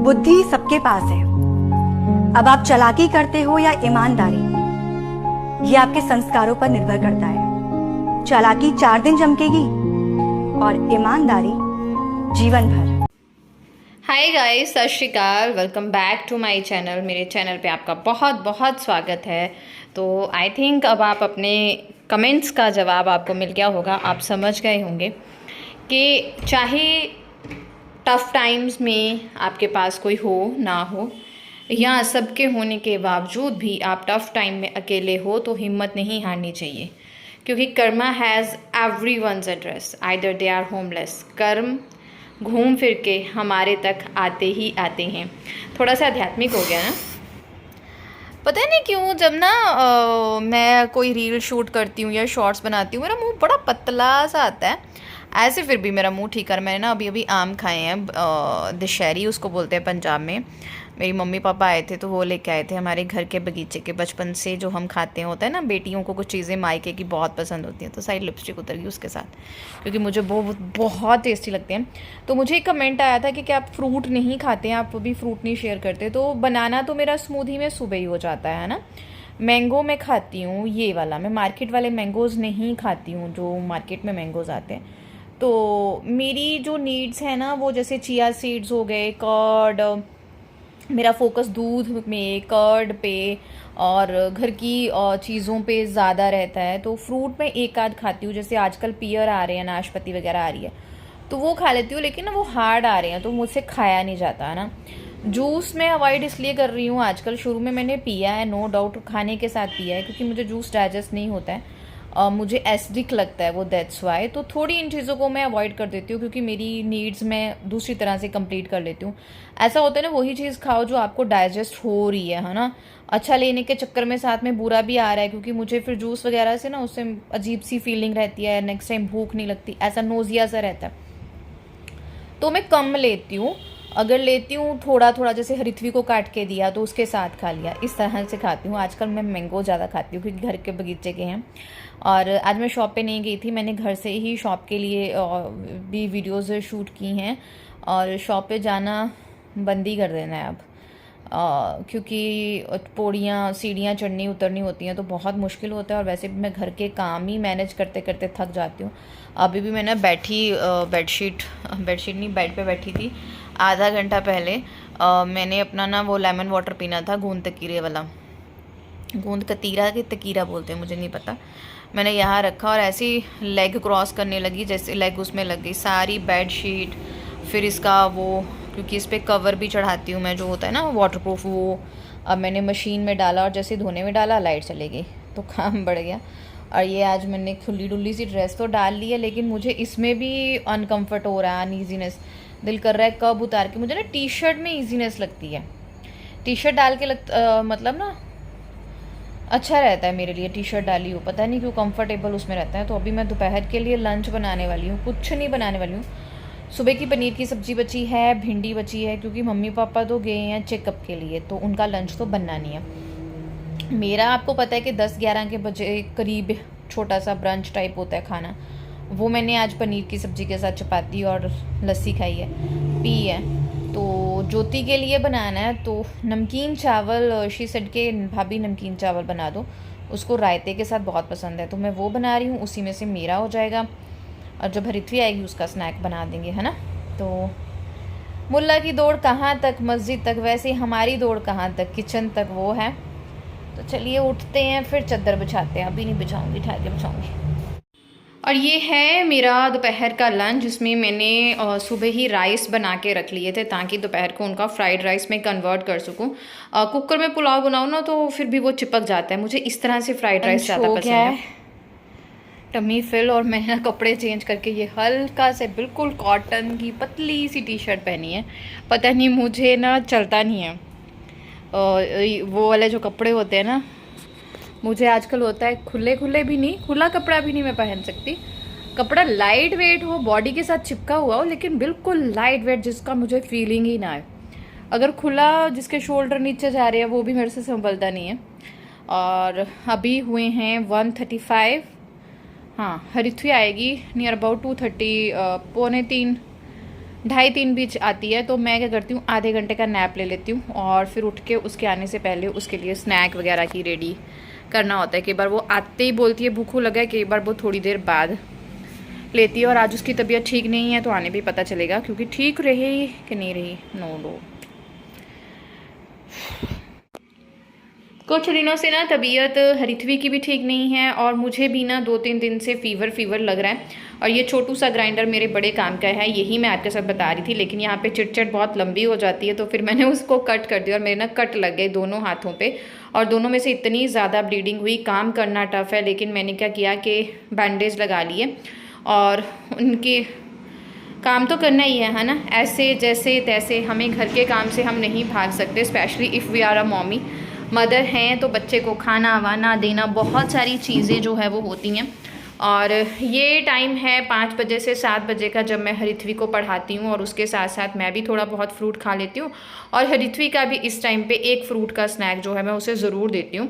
बुद्धि सबके पास है। अब आप चालाकी करते हो या ईमानदारी, ये आपके संस्कारों पर निर्भर करता है। चालाकी 4 दिन चमकेगी और ईमानदारी जीवन भर। हाय गाइस, सत श्री अकाल, welcome back to my channel. मेरे चैनल पे आपका बहुत बहुत स्वागत है। तो आई थिंक अब आप अपने कमेंट्स का जवाब आपको मिल गया होगा। आप समझ गए होंगे कि चाहे टफ़ टाइम्स में आपके पास कोई हो ना हो, या सबके होने के बावजूद भी आप टफ़ टाइम में अकेले हो, तो हिम्मत नहीं हारनी चाहिए, क्योंकि karma has everyone's address, either they are homeless. कर्म घूम फिर के हमारे तक आते ही आते हैं। थोड़ा सा आध्यात्मिक हो गया ना, पता नहीं क्यों। जब ना मैं कोई रील शूट करती हूँ या शॉर्ट्स बनाती हूँ, मेरा मुंह बड़ा पतला सा आता है। ऐसे फिर भी मेरा मुंह ठीक है। मैंने ना अभी अभी आम खाए हैं, दशहरी उसको बोलते हैं पंजाब में। मेरी मम्मी पापा आए थे तो वो लेके आए थे हमारे घर के बगीचे के। बचपन से जो हम खाते हैं, होता है ना, बेटियों को कुछ चीज़ें मायके की बहुत पसंद होती हैं, तो सारी लिपस्टिक उतर गई उसके साथ, क्योंकि मुझे बहुत बहुत टेस्टी लगते हैं। तो मुझे एक कमेंट आया था कि क्या आप फ्रूट नहीं खाते हैं, आप भी फ्रूट नहीं शेयर करते। तो बनाना तो मेरा स्मूदी में सुबह ही हो जाता है ना। मैंगो मैं खाती हूँ, ये वाला। मैं मार्केट वाले मैंगोज़ नहीं खाती हूँ, जो मार्केट में मैंगोज़ आते हैं। तो मेरी जो नीड्स है ना, वो जैसे चिया सीड्स हो गए, कर्ड, मेरा फोकस दूध में, कर्ड पे और घर की चीज़ों पे ज़्यादा रहता है। तो फ्रूट में एक आध खाती हूँ, जैसे आजकल पियर आ रहे हैं, नाशपाती वगैरह आ रही है, तो वो खा लेती हूँ। लेकिन ना वो हार्ड आ रहे हैं तो मुझसे खाया नहीं जाता है ना। जूस मैं अवॉइड इसलिए कर रही हूँ आजकल। शुरू में मैंने पिया है, नो डाउट, खाने के साथ पिया है, क्योंकि मुझे जूस डाइजेस्ट नहीं होता है, मुझे एसिडिक लगता है वो, दैट्स वाई। तो थोड़ी इन चीज़ों को मैं अवॉइड कर देती हूँ, क्योंकि मेरी नीड्स मैं दूसरी तरह से कंप्लीट कर लेती हूँ। ऐसा होता है ना, वही चीज़ खाओ जो आपको डाइजेस्ट हो रही है ना। अच्छा लेने के चक्कर में साथ में बुरा भी आ रहा है, क्योंकि मुझे फिर जूस वगैरह से ना उससे अजीब सी फीलिंग रहती है, नेक्स्ट टाइम भूख नहीं लगती, ऐसा नोजिया सा रहता है। तो मैं कम लेती हूँ। अगर लेती हूँ थोड़ा थोड़ा, जैसे हरिथवी को काट के दिया तो उसके साथ खा लिया, इस तरह से खाती हूँ। आजकल मैं मैंगो ज़्यादा खाती हूँ, क्योंकि घर के बगीचे के हैं। और आज मैं शॉप पे नहीं गई थी, मैंने घर से ही शॉप के लिए भी वीडियोज़ शूट की हैं। और शॉप पे जाना बंद ही कर देना है अब, क्योंकि पौड़ियाँ सीढ़ियाँ चढ़नी उतरनी होती हैं तो बहुत मुश्किल होता है। और वैसे भी मैं घर के काम ही मैनेज करते करते थक जाती हूँ। अभी भी मैं ना बेडशीट नहीं, बेड पे बैठी थी आधा घंटा पहले। मैंने अपना ना वो लेमन वाटर पीना था, गूंद तकीरे वाला, गूंद कतीरा के तकीरा बोलते हैं, मुझे नहीं पता। मैंने यहाँ रखा और ऐसे ही लेग क्रॉस करने लगी, जैसे लेग उसमें लग गई सारी बेड शीट। फिर इसका वो, क्योंकि इस पर कवर भी चढ़ाती हूँ मैं, जो होता है ना वाटरप्रूफ, वो अब मैंने मशीन में डाला और जैसे धोने में डाला लाइट चली गई, तो काम बढ़ गया। और ये आज मैंने खुली डुली सी ड्रेस तो डाल ली है, लेकिन मुझे इसमें भी अनकम्फर्ट हो रहा है, अनईजीनेस। दिल कर रहा है कब उतार के। मुझे ना टी शर्ट में ईजीनेस लगती है, टी शर्ट डाल के मतलब ना अच्छा रहता है मेरे लिए। टी शर्ट डाली हूँ, पता नहीं क्यों कंफर्टेबल उसमें रहता है। तो अभी मैं दोपहर के लिए लंच बनाने वाली हूँ, कुछ नहीं बनाने वाली हूँ। सुबह की पनीर की सब्ज़ी बची है, भिंडी बची है, क्योंकि मम्मी पापा तो गए हैं चेकअप के लिए, तो उनका लंच तो बनना नहीं है। मेरा आपको पता है कि 10-11 के बजे करीब छोटा सा ब्रंच टाइप होता है खाना, वो मैंने आज पनीर की सब्ज़ी के साथ चपाती और लस्सी खाई है, पी है। तो ज्योति के लिए बनाना है, तो नमकीन चावल, शी सेड के भाभी नमकीन चावल बना दो, उसको रायते के साथ बहुत पसंद है, तो मैं वो बना रही हूँ। उसी में से मेरा हो जाएगा, और जब हरिथवी आएगी उसका स्नैक बना देंगे, है ना। तो मुल्ला की दौड़ कहाँ तक, मस्जिद तक, वैसे हमारी दौड़ कहाँ तक, किचन तक वो है। तो चलिए उठते हैं, फिर चादर बिछाते हैं। अभी नहीं बिछाऊंगी, ठहर के बिछाऊंगी। और ये है मेरा दोपहर का लंच, जिसमें मैंने सुबह ही राइस बना के रख लिए थे, ताकि दोपहर को उनका फ्राइड राइस में कन्वर्ट कर सकूं। कुकर में पुलाव बनाऊँ ना तो फिर भी वो चिपक जाता है, मुझे इस तरह से फ्राइड राइस ज़्यादा पसंद है। टमी फिल, और मैं ना कपड़े चेंज करके ये हल्का से बिल्कुल कॉटन की पतली सी टी शर्ट पहनी है। पता नहीं मुझे ना चलता नहीं है वो वाले जो कपड़े होते हैं ना, मुझे आजकल होता है खुले खुले भी नहीं, खुला कपड़ा भी नहीं मैं पहन सकती। कपड़ा लाइट वेट हो, बॉडी के साथ चिपका हुआ हो, लेकिन बिल्कुल लाइट वेट, जिसका मुझे फीलिंग ही ना आए। अगर खुला जिसके शोल्डर नीचे जा रहे हैं, वो भी मेरे से संभलता नहीं है। और अभी हुए हैं 1:35। हाँ, हरिथवी आएगी नियर अबाउट 2:30, 2:45 2:30-3 बीच आती है, तो मैं क्या करती हूँ, आधे घंटे का नैप ले लेती हूँ और फिर उठ के उसके आने से पहले उसके लिए स्नैक वगैरह की रेडी करना होता है। कई बार वो आते ही बोलती है भूखू लगा है, कई बार वो थोड़ी देर बाद लेती है। और आज उसकी तबीयत ठीक नहीं है, तो आने भी पता चलेगा क्योंकि ठीक रही कि नहीं रही। नो कुछ दिनों से ना तबीयत हरिथवी की भी ठीक नहीं है और मुझे भी ना 2-3 दिन से फीवर लग रहा है। और ये छोटू सा ग्राइंडर मेरे बड़े काम का है, यही मैं आपके साथ बता रही थी, लेकिन यहाँ पे चिटचट बहुत लंबी हो जाती है, तो फिर मैंने उसको कट कर दिया और मेरे ना कट लग गए दोनों हाथों पे और दोनों में से इतनी ज़्यादा ब्लीडिंग हुई। काम करना टफ़ है, लेकिन मैंने क्या किया कि बैंडेज लगा लिए और उनके काम तो करना ही है ना, ऐसे जैसे तैसे। हमें घर के काम से हम नहीं भाग सकते, specially if we are a mommy, mother हैं, तो बच्चे को खाना वाना देना, बहुत सारी चीज़ें जो है वो होती हैं। और ये टाइम है 5 बजे से 7 बजे का, जब मैं हरिथवी को पढ़ाती हूँ और उसके साथ साथ मैं भी थोड़ा बहुत फ्रूट खा लेती हूँ। और हरिथवी का भी इस टाइम पे एक फ्रूट का स्नैक जो है मैं उसे ज़रूर देती हूँ।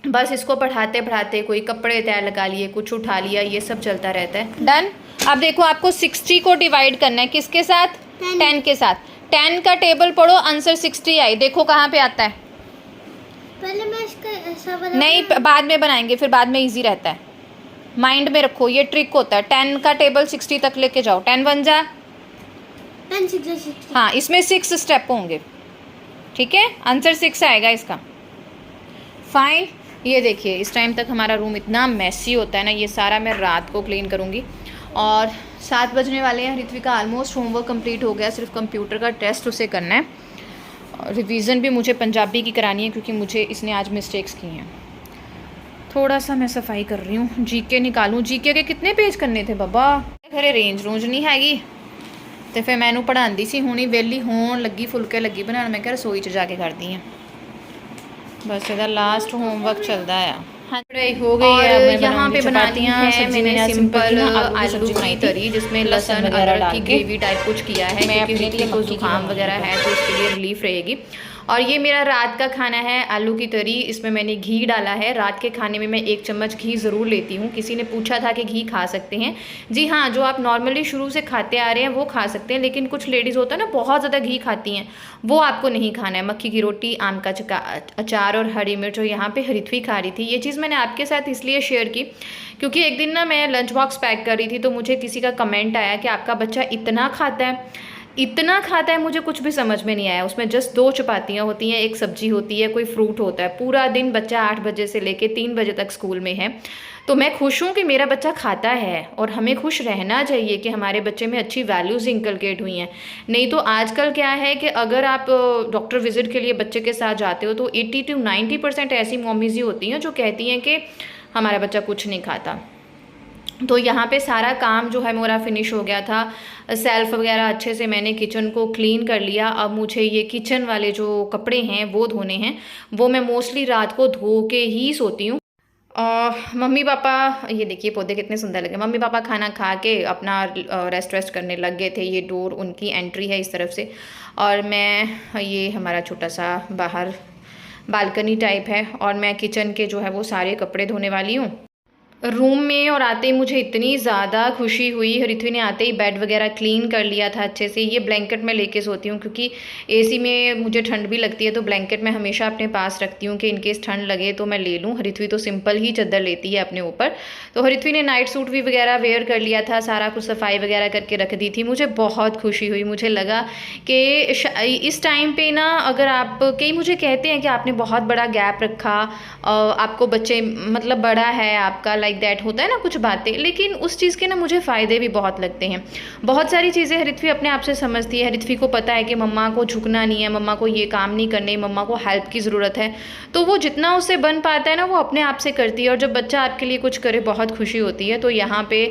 बस इसको पढ़ाते पढ़ाते कोई कपड़े तय लगा लिए, कुछ उठा लिया, ये सब चलता रहता है। डन। अब देखो आपको 60 को डिवाइड करना है किसके साथ? 10 के साथ। 10 का टेबल पढ़ो, आंसर 60 आई। देखो कहाँ पे आता है। पहले मैं इसका ऐसा बना, नहीं बाद में बनाएंगे, फिर बाद में इजी रहता है। माइंड में रखो, ये ट्रिक होता है। 10 का टेबल 60 तक लेके जाओ। 10 बन जा। 10 6 60। हाँ, इसमें 6 स्टेप होंगे, ठीक है। आंसर 6 आएगा इसका। फाइन। ये देखिए इस टाइम तक हमारा रूम इतना मैसी होता है ना, ये सारा मैं रात को क्लीन करूँगी। और 7 बजने वाले हैं। ऋत्विक का ऑलमोस्ट होमवर्क कंप्लीट हो गया, सिर्फ कंप्यूटर का टेस्ट उसे करना है। रिवीजन भी मुझे पंजाबी की करानी है क्योंकि मुझे इसने आज मिस्टेक्स की हैं। थोड़ा सा मैं सफाई कर रही हूँ, जीके निकालूँ। जीके के कितने पेज करने थे बाबा? घरे रेंज रूंज नहीं हैगी, तो फिर मैं पढ़ाती सी, हुणी वेली होन लगी, फुलके लगी बनाना, मैं क्या रसोई च जाके करती हैं। बस ਇਹਦਾ लास्ट होमवर्क चलता है। हाँ, हो गई है। अब यहाँ पे बनाती हैं मैंने सिंपल आलू की तरी, जिसमें लहसुन अदरक की ग्रेवी टाइप कुछ किया है क्योंकि ऋतिक को जुकाम वगैरह है तो उसके लिए रिलीफ रहेगी। और ये मेरा रात का खाना है, आलू की तरी। इसमें मैंने घी डाला है। रात के खाने में मैं 1 चम्मच घी ज़रूर लेती हूँ। किसी ने पूछा था कि घी खा सकते हैं? जी हाँ, जो आप नॉर्मली शुरू से खाते आ रहे हैं वो खा सकते हैं, लेकिन कुछ लेडीज़ होता है ना बहुत ज़्यादा घी खाती हैं, वो आपको नहीं खाना है। मक्की की रोटी, आम का अचार और हरी मिर्च। और यहाँ पे हरिथवी खा रही थी। ये चीज़ मैंने आपके साथ इसलिए शेयर की क्योंकि एक दिन ना मैं लंच बॉक्स पैक कर रही थी, तो मुझे किसी का कमेंट आया कि आपका बच्चा इतना खाता है। मुझे कुछ भी समझ में नहीं आया। उसमें जस्ट 2 चपातियाँ होती हैं, 1 सब्जी होती है, कोई फ्रूट होता है। पूरा दिन बच्चा 8 बजे से लेके 3 बजे तक स्कूल में है। तो मैं खुश हूँ कि मेरा बच्चा खाता है और हमें खुश रहना चाहिए कि हमारे बच्चे में अच्छी वैल्यूज़ इंकलकेट हुई हैं। नहीं तो आजकल क्या है कि अगर आप डॉक्टर विजिट के लिए बच्चे के साथ जाते हो तो 80 to 90% ऐसी मॉमीज़ ही होती हैं जो कहती हैं कि हमारा बच्चा कुछ नहीं खाता। तो यहाँ पे सारा काम जो है मेरा फिनिश हो गया था। सेल्फ वगैरह अच्छे से मैंने किचन को क्लीन कर लिया। अब मुझे ये किचन वाले जो कपड़े हैं वो धोने हैं। वो मैं मोस्टली रात को धो के ही सोती हूँ। मम्मी पापा, ये देखिए पौधे कितने सुंदर लगे। मम्मी पापा खाना खा के अपना रेस्ट करने लग गए थे। ये डोर उनकी एंट्री है इस तरफ से, और मैं, ये हमारा छोटा सा बाहर बालकनी टाइप है, और मैं किचन के जो है वो सारे कपड़े धोने वाली हूँ रूम में। और आते ही मुझे इतनी ज़्यादा खुशी हुई, हरिथवी ने आते ही बेड वगैरह क्लीन कर लिया था अच्छे से। ये ब्लैंकेट मैं लेके सोती हूँ क्योंकि एसी में मुझे ठंड भी लगती है, तो ब्लैंकेट मैं हमेशा अपने पास रखती हूँ कि इनकेस ठंड लगे तो मैं ले लूँ। हरिथवी तो सिंपल ही चादर लेती है अपने ऊपर। तो हरिथवी ने नाइट सूट भी वगैरह वेयर कर लिया था, सारा कुछ सफाई वगैरह करके रख दी थी। मुझे बहुत खुशी हुई। मुझे लगा कि इस टाइम पर ना, अगर आप, कई मुझे कहते हैं कि आपने बहुत बड़ा गैप रखा, आपको बच्चे मतलब बड़ा है आपका, लाइक दैट होता है ना कुछ बातें, लेकिन उस चीज़ के ना मुझे फ़ायदे भी बहुत लगते हैं। बहुत सारी चीज़ें हरिथवी अपने आप से समझती है। हरिथवी को पता है कि मम्मा को झुकना नहीं है, मम्मा को ये काम नहीं करने, मम्मा को हेल्प की ज़रूरत है। तो वो जितना उससे बन पाता है ना वो अपने आप से करती है। और जब बच्चा आपके लिए कुछ करे बहुत खुशी होती है। तो यहाँ पे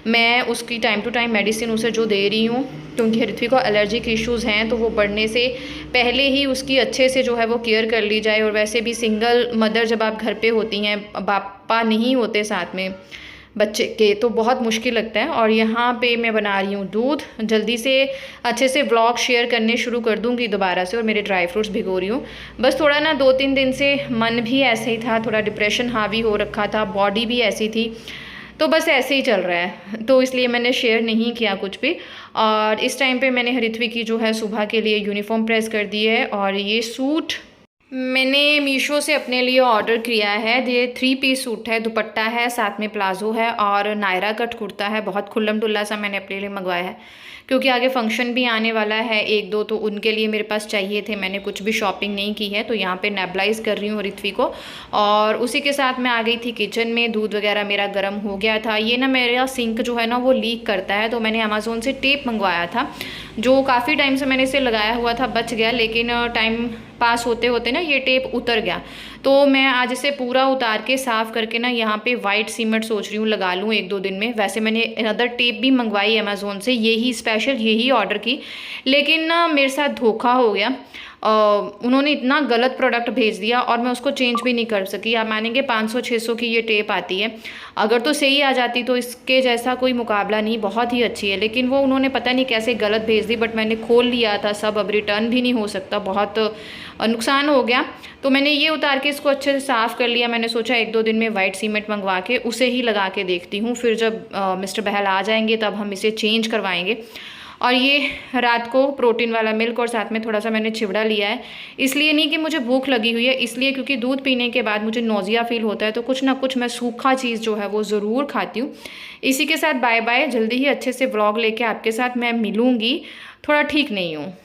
मैं उसकी टाइम टू टाइम मेडिसिन उसे जो दे रही हूँ, क्योंकि हरिथवी को एलर्जिक इश्यूज़ हैं, तो वो बढ़ने से पहले ही उसकी अच्छे से जो है वो केयर कर ली जाए। और वैसे भी सिंगल मदर जब आप घर पे होती हैं, पापा नहीं होते साथ में बच्चे के, तो बहुत मुश्किल लगता है। और यहाँ पे मैं बना रही हूँ दूध। जल्दी से अच्छे से व्लॉग शेयर करने शुरू कर दूँगी दोबारा से। और मेरे ड्राई फ्रूट्स भिगो रही हूँ। बस थोड़ा ना 2-3 दिन से मन भी ऐसे ही था, थोड़ा डिप्रेशन हावी हो रखा था, बॉडी भी ऐसी थी। तो बस ऐसे ही चल रहा है, तो इसलिए मैंने शेयर नहीं किया कुछ भी। और इस टाइम पे मैंने ऋत्विक की जो है सुबह के लिए यूनिफॉर्म प्रेस कर दी है। और ये सूट मैंने मीशो से अपने लिए ऑर्डर किया है। ये 3 पीस सूट है, दुपट्टा है, साथ में प्लाजो है और नायरा कट कुर्ता है। बहुत खुल्लम डुल्ला सा मैंने अपने लिए मंगवाया है, क्योंकि आगे फंक्शन भी आने वाला है 1-2, तो उनके लिए मेरे पास चाहिए थे। मैंने कुछ भी शॉपिंग नहीं की है, तो यहाँ पे नेबलाइज कर रही हूँ ऋत्विक को। और उसी के साथ मैं आ गई थी किचन में। दूध वगैरह मेरा गर्म हो गया था। ये ना मेरा सिंक जो है ना वो लीक करता है, तो मैंने अमेज़ोन से टेप मंगवाया था, जो काफ़ी टाइम से मैंने इसे लगाया हुआ था, बच गया, लेकिन टाइम पास होते होते ना ये टेप उतर गया। तो मैं आज इसे पूरा उतार के साफ़ करके ना यहाँ पे वाइट सीमेंट सोच रही हूँ लगा लूँ 1-2 दिन में। वैसे मैंने अदर टेप भी मंगवाई अमेज़ोन से, यही स्पेशल यही ऑर्डर की, लेकिन ना मेरे साथ धोखा हो गया। उन्होंने इतना गलत प्रोडक्ट भेज दिया और मैं उसको चेंज भी नहीं कर सकी। आप मानेंगे 500-600 की ये टेप आती है। अगर तो सही आ जाती तो इसके जैसा कोई मुकाबला नहीं, बहुत ही अच्छी है, लेकिन वो उन्होंने पता नहीं कैसे गलत भेज दी। बट मैंने खोल लिया था सब, अब रिटर्न भी नहीं हो सकता, बहुत नुकसान हो गया। तो मैंने ये उतार के इसको अच्छे से साफ़ कर लिया। मैंने सोचा 1-2 दिन में वाइट सीमेंट मंगवा के उसे ही लगा के देखती हूँ, फिर जब मिस्टर बहल आ जाएंगे तब हम इसे चेंज करवाएंगे। और ये रात को प्रोटीन वाला मिल्क और साथ में थोड़ा सा मैंने चिवड़ा लिया है, इसलिए नहीं कि मुझे भूख लगी हुई है, इसलिए क्योंकि दूध पीने के बाद मुझे नौजिया फील होता है, तो कुछ ना कुछ मैं सूखा चीज़ जो है वो ज़रूर खाती हूँ। इसी के साथ बाय बाय, जल्दी ही अच्छे से व्लॉग लेके आपके साथ मैं मिलूँगी। थोड़ा ठीक नहीं हूँ।